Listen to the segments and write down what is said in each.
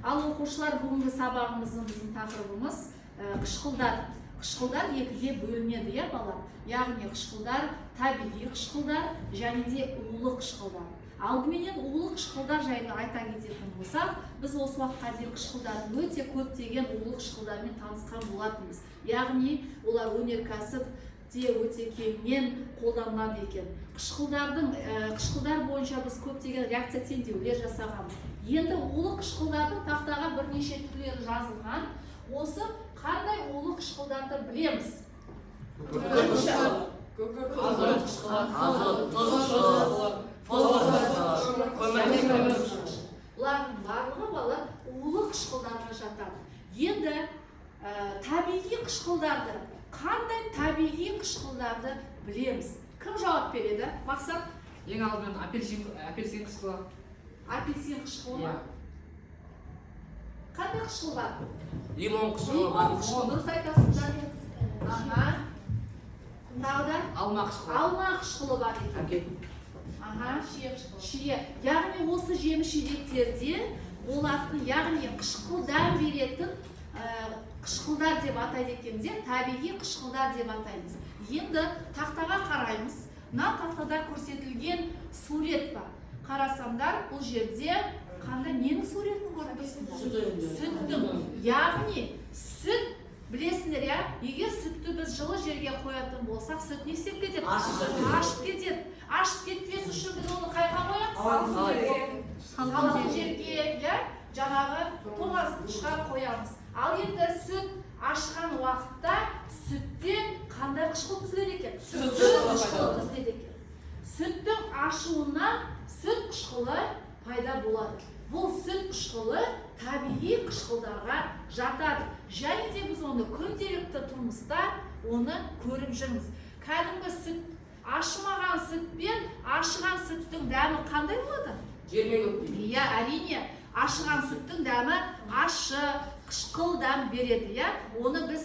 Ал оқушылар, бүгінгі сабағымыздың біздің тақырыбымыз қышқылдар. Қышқылдар екіге бөлінеді, балалар. Яғни қышқылдар, табиғи қышқылдар және де улы қышқылдар. Алдыменен улы қышқылдар жайлы айта кететін болсақ, біз осы уақытқа дейін қышқылдардың өте көптеген улы қышқылдармен танысқан болатынбыз. Яғни олар өнеркәсіпте өте кеңінен қолданылады екен. Қышқылдар бойынша біз көптеген реакция теңдеулер жасағанбыз. Енді улы қышқылдардың тақтаға бірнеше түрлері жазылған. Осы қандай улы қышқылдарды білеміз? Бұлардың барлығы балалар улы қышқылдарға жатады. Енді табиғи қышқылдарды, қандай табиғи қышқылдарды білеміз? Кім жауап береді? Мақсат? Ең алдымен апельсин қышқылы. Апельсин қышқылы ма? Қандай қышқыл бар? Лимон қышқылы бар. Дұрыс айтасыздар. Тағы да? Алма қышқылы. Алма қышқылы бар екен. Шие. Яғни осы жеміс-жидектерде олардың, яғни қышқыл дәм беретін қышқылдар деп атайды екенде, табиғи қышқылдар деп атаймыз. Енді тақтаға қараймыз. Мына тақтада көрсетілген сурет бар. Қарасаңдар, бұл жерде қандай ненің суретін көріп тұрсыңдар? Сүттің. Яғни сүт, білесіңдер, егер сүтті біз жылы жерге қоятын болсақ, сүт не істеп кетеді? Ашып кетеді. Ашып кетпес үшін біз оны қайға қоямыз? Салқын жерге, жаңағы тоңазытқышқа қоямыз. Ал енді сүт ашқан уақытта сүттен қандай қышқыл түзіледі екен? Сүт қышқылы түзіледі екен. Сүттің ашуынан сүт қышқылы пайда болады. Бұл сүт қышқылы табиғи қышқылдарға жатады. Және де біз оны күнделікті тұрмыста оны көріп жүрміз. Кәдімгі сүт, ашымаған сүт пен ашыған сүттің дәмі қандай болады? Жермен әрине, ашыған сүттің дәмі ащы, қышқыл дәм береді. Оны біз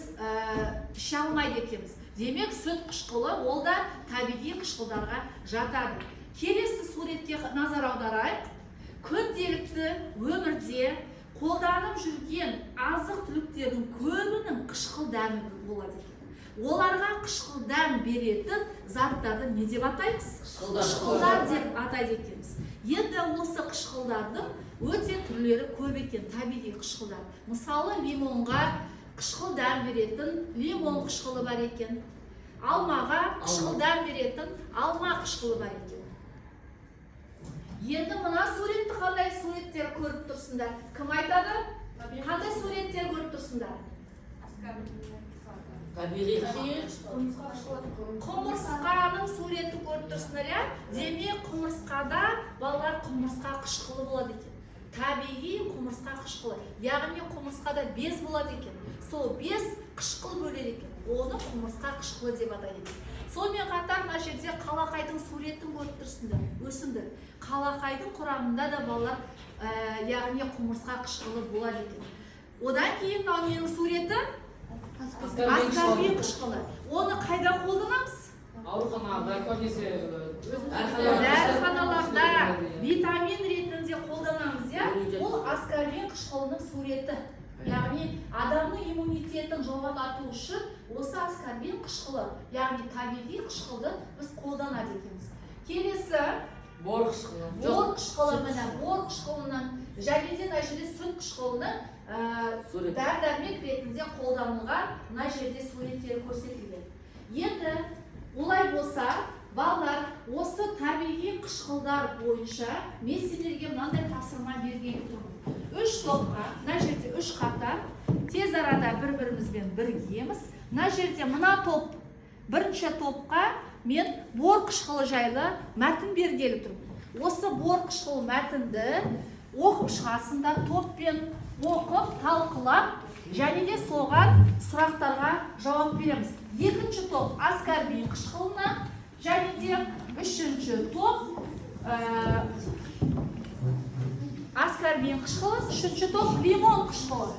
іше алмайды екенбіз. Демек, сүт қышқылы ол да табиғи қышқылдарға жатады. Келесі суретке назар аударайық. Күнделікті өмірде қолданып жүрген азық-түліктердің көбінің қышқыл дәмі болады екен. Оларға қышқыл дәм беретін заттарды не деп атаймыз? Қышқылдар деп атайды екенбіз. Енді осы қышқылдардың өте түрлері көп екен, табиғи қышқылдар. Мысалы, лимонға қышқыл дәм беретін лимон қышқылы бар екен. Алмаға қышқыл дәм беретін алма қышқылы бар екен. Енді мына суретті қандай суреттер көріп тұрсыңдар? Кім айтады? Қандай суреттер көріп тұрсыңдар? Құмырсқаның суреті көріп тұрсыңдар, демек құмырсқада балалар құмырсқа қышқылы болады екен. Табиғи құмырсқа қышқылы. Яғни құмырсқада без болады екен. Сол без қышқыл бөледі екен. Оны құмырсқа қышқылы деп атайды екен. Сонымен қатар мына жерде қалақайдың суретін көріп тұрсыңдар, өсімдік. Қалақайдың құрамында да балалар, яғни құмырсқа қышқылы болады екен. Одан кейін менің суреті аскорбин қышқылы. Оны қайда қолданамыз? Ауруханада, көбінесе дәріханаларда витамин ретінде қолданамыз. Ол аскорбин қышқылының суреті. Яғни адамның иммунитетін жоғалту үшін осы аскорбин қышқылы, яғни табиғи қышқылды біз қолданады екенбіз. Келесі бор қышқылы. Бор қышқылы, бор қышқылынан және де мына жерде сүт қышқылының дәрі-дәрмек ретінде қолданылған мына жерде суреттері көрсетілген. Енді олай болса, балалар, осы табиғи қышқылдар бойынша мен сендерге мынандай тапсырма бергелі тұрмын. 3 топқа, мына жерде 3 қатар, тез арада бір-бірімізбен біргеміз. Мына жерде мына топ, бірінші топқа мен бор қышқылы жайлы мәтін бергелі тұрмын. Осы бор қышқылы мәтінді оқып шығасыңдар, топпен оқып, талқылап, және де соған сұрақтарға жауап береміз. Екінші топ аскорбин қышқылына, және де үшінші топ аскорбин қышқылы, үшінші топ лимон қышқылы.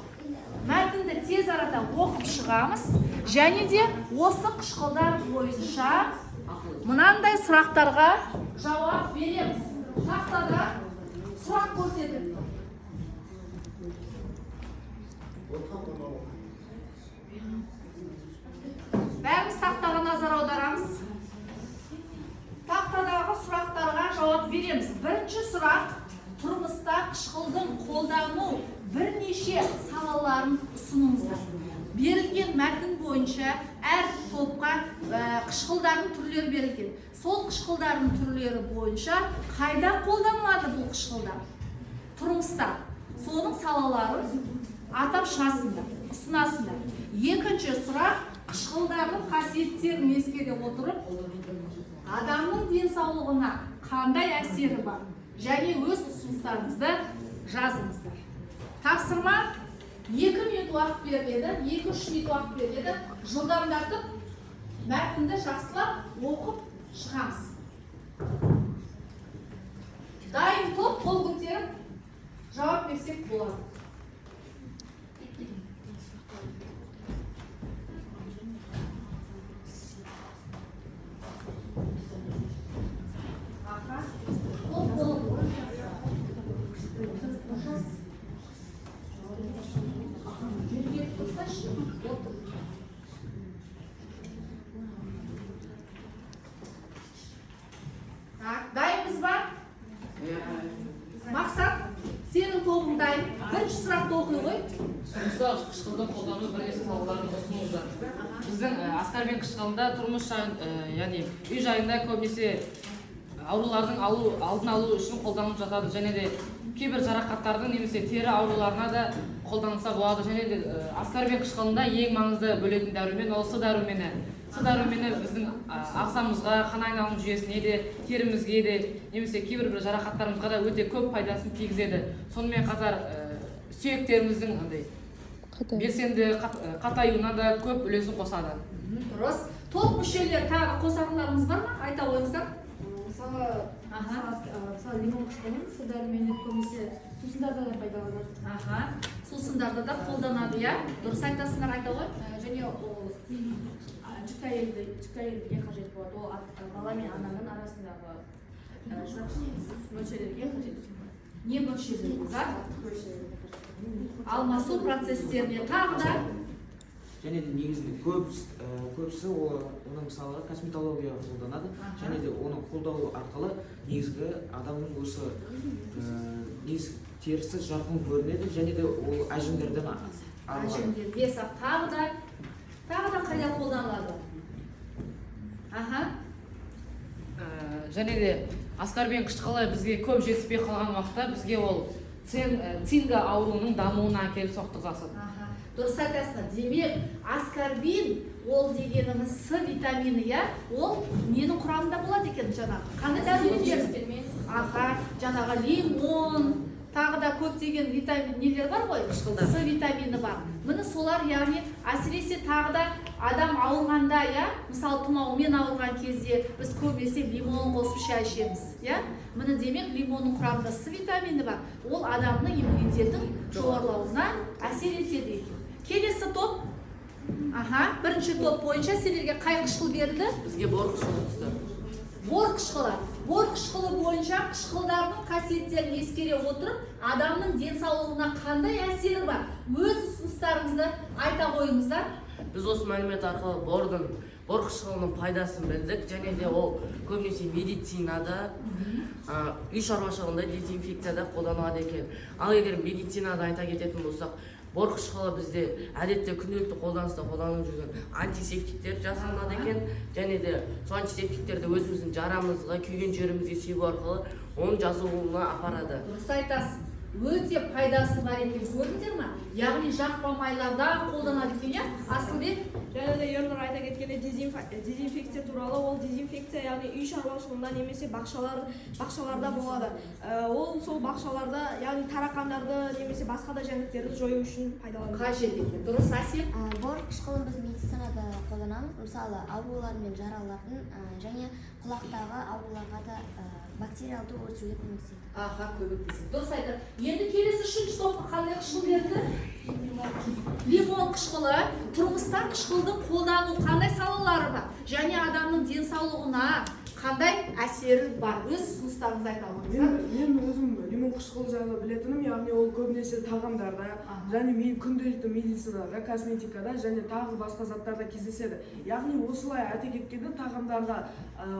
Мәтінді тез арада оқып шығамыз, және де осы қышқылдар бойынша мынандай сұрақтарға жауап береміз. Тақтада сұрақ көрсетілді. қышқылдың қолдану бірнеше салаларын ұсыныңыздар. Берілген мәтін бойынша әр топқа қышқылдардың түрлері берілген. Сол қышқылдардың түрлері бойынша қайда қолданылады бұл қышқылдар? Тұрмыста. Соның салаларын атап шығасыңдар, ұсынасыңдар. Екінші сұрақ, қышқылдардың қасиеттерін ескере отырып, адамның денсаулығына қандай әсері бар? Және өз ұсыныстарыңызды жазыңыздар. Тапсырма 2 минут уақыт беріледі, 2-3 минут уақыт беріледі. Жылдамдатып мәтінді жақсылап оқып шығамыз. Дайын топ, қол көтеріп жауап берсек болады. Дайынбыз ба? Мақсат, сенің тобың дайын. Бірінші сұрақты оқи ғой. Тұрмыста қышқылды қолдану бірнеше салаларын ұсыныңыздар. Біздің Аскарбин қышқылында тұрмыс яғни үй жайында көбінесе аурулардың алдын алу үшін қолданылып жатады, және де кейбір жарақаттардың немесе тері ауруларына да қолданылса болады. Және де Аскарбин қышқылында ең маңызды бөлетін дәрумен ол С дәрумені. С дәрумені біздің ағзамызға, қан айналым жүйесіне де, терімізге де, немесе кейбір жарақаттарымызға да өте көп пайдасын тигізеді. Сонымен қатар сүйектеріміздің белсенді қатаюына да көп үлесін қосады. Дұрыс. Топ мүшелер тағы қосарларыңыз бар ма? Айта ойыңыздар. Мысалы лимон қышқылын С дәрумені көбінесе сусындарда да пайдаланады. Сусындарда да қолданады, иә? Дұрыс айтасыңдар, айта ғой. Және ол жүкті әйелге қажет болады. Ол бала мен ананың арасындағы мөлшерге қажет. Не мөлшерге? Алмасу процестеріне тағы да. Және де негізінде көбісі оның мысалы косметология қолданады. Және де оны қолдау арқылы негізгі адамның осы терісі жарқын көрінеді. Және де ол әжімдерден Әжімдерге сақ тағы да қайда қолданылады? Және де Аскарбин қышқылы бізге көп жетіспей қалған уақытта бізге ол цинга ауруының дамуына әкеліп соқтығысады. Дұрыс айтасыңдар. Демек, аскарбин ол дегеніміз С витамині, иә? Ол ненің құрамында болады екен жаңағы? Қандай дәрумендер? Жаңағы лимон, тағы да көптеген витамин нелер бар ғой? С витамині бар. Міне солар, яғни әсіресе тағы да адам ауырғанда, иә? Мысалы тұмаумен ауырған кезде біз көбінесе лимон қосып шай ішеміз, иә? Міне демек лимонның құрамында С витамині бар. Ол адамның иммунитетінің жоғарылауына әсер етеді екен. Келесі топ. Бірінші топ бойынша сендерге қай қышқыл берілді? Бізге бор қышқылы түсті. Бор қышқылы. Бор қышқылы бойынша қышқылдардың қасиеттерін ескере отырып, адамның денсаулығына қандай әсері бар? Өз ұсыныстарыңызды айта қойыңыздар. Біз осы мәлімет арқылы бор қышқылының пайдасын білдік, және де ол көбінесе медицинада, үй шаруашылығында, дезинфекцияда қолданылады екен. Ал егер медицинада айта кететін болсақ, бор қышқылы бізде әдетте күнделікті қолданыста қолданылып жүрген антисептиктер жасалынады екен, және де сол антисептиктерді өзіміздің жарамызға, күйген жерімізге себу арқылы оның жазылуына апарады. Дұрыс айтасың. Өте пайдасы бар екен, көрдіңдер ма? Яғни жақпа майларда қолданады екен, иә? Асылбек? Және де Ернұр айта кеткенде дезинфекция туралы, ол дезинфекция яғни үй шаруашылығында немесе бақшаларда болады. Ол сол бақшаларда яғни тарақандарды немесе басқа да жәндіктерді жою үшін пайдаланады. Қажет екен. Дұрыс, Әсел? Бор қышқылын біз медицинада қолданамыз. Мысалы, аурулар мен жаралардың және құлақтағы ауруларға да бактериалды өртеуге көмектеседі. Көмектеседі. Дұрыс айтады. Енді келесі үшінші топқа қандай қышқыл берді? Лимон қышқылы. Тұрмыста қышқылдың қолдану қандай салалары бар? Және адамның денсаулығына қандай әсері бар? Өз ұсыныстарыңызды айта алыңыздар. Мен өзім менің қышқыл жайлы білетінім, яғни ол көбінесе тағамдарда, және мен күнделікті медицинада, косметикада және тағы басқа заттарда кездеседі. Яғни осылай айта кеткенде тағамдарға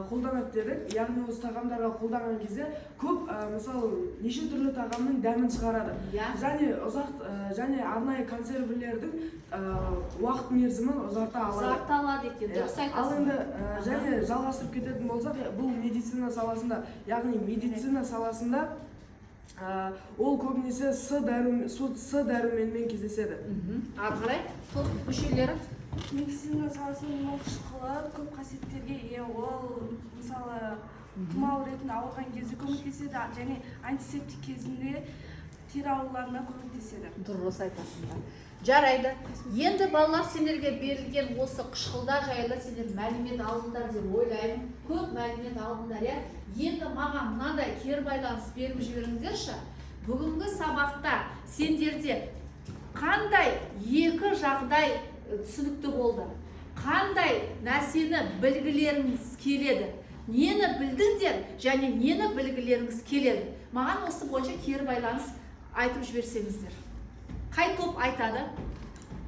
қолданады дедік. Яғни осы тағамдарға қолданған кезде көп мысалы неше түрлі тағамның дәмін шығарады. Және арнайы консервілердің уақыт мерзімін ұзарта алады. Ұзарталады екен, дұрыс Ал айтасың. енді және жалғастырып кететін болсақ, бұл медицина саласында, яғни медицина саласында ол көбінесе с дәруменмен кездеседі. Ары қарай топ мүшелері. Медицина саласының қышқылы көп қасиеттерге ие. Ол мысалы тұмау ретінде ауырған кезде көмектеседі және антисептик кезінде тері ауруларына көмектеседі. Дұрыс айтасыңдар. Жарайды. Енді балалар, сендерге берілген осы қышқылдар жайлы сендер мәлімет алдыңдар деп ойлаймын. Көп мәлімет алдыңдар, иә. Енді маған мынандай кері байланыс беріп жіберіңіздерші. Бүгінгі сабақта сендерде қандай екі жағдай түсінікті болды? Қандай нәрсені білгілеріңіз келеді? Нені білдіңдер және нені білгілеріңіз келеді? Маған осы бойынша кері байланыс айтып жіберсеңіздер. Қай топ айтады?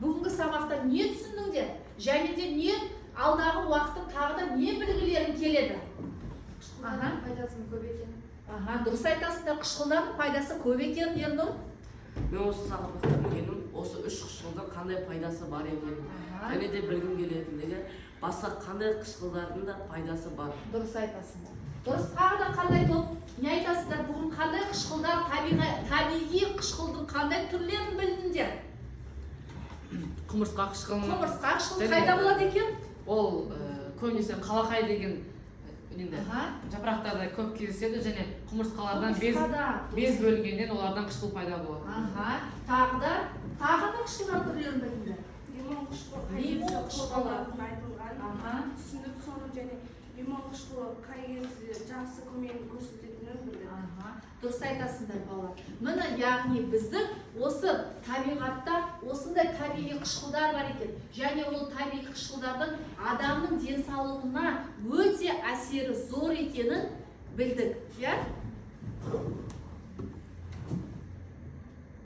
Бүгінгі сабақта не түсіндіңдер? Және де не алдағы уақытта тағы да не білгілерің келеді? Қышқылдардың пайдасын көп екен. Дұрыс айтасыңдар, қышқылдардың пайдасы көп екен, Ернұр. Мен осы сабақта білгенім, осы үш қышқылдың қандай пайдасы бар екенін, және де білгім келетіндігі, басқа қандай қышқылдардың да пайдасы бар. Дұрыс айтасыңдар. Дұрыс, тағы да қандай топ? Не айтасыздар? Бүгін қандай қышқылдар, табиғи қышқылдың қандай түрлерін білдіңдер? Құмырсқа қышқылының. Құмырсқа қышқыл қайда болады екен? Ол көбінесе қалақай деген жапырақтарда көп кездеседі және құмырсқалардан без бөлінгеннен олардан қышқыл пайда болады. Тағы да қышқылдар түрлерін білдіңдер? Лимон қышқылы Лимон қышқылы айтылған, түсіндік соны және лимон қышқылы қай кезде жақсы көмегін көрсететінін білдік. Дұрыс айтасыңдар балалар. Міне, яғни біздің осы табиғатта осындай табиғи қышқылдар бар екен. Және ол табиғи қышқылдардың адамның денсаулығына өте әсері зор екенін білдік, иә?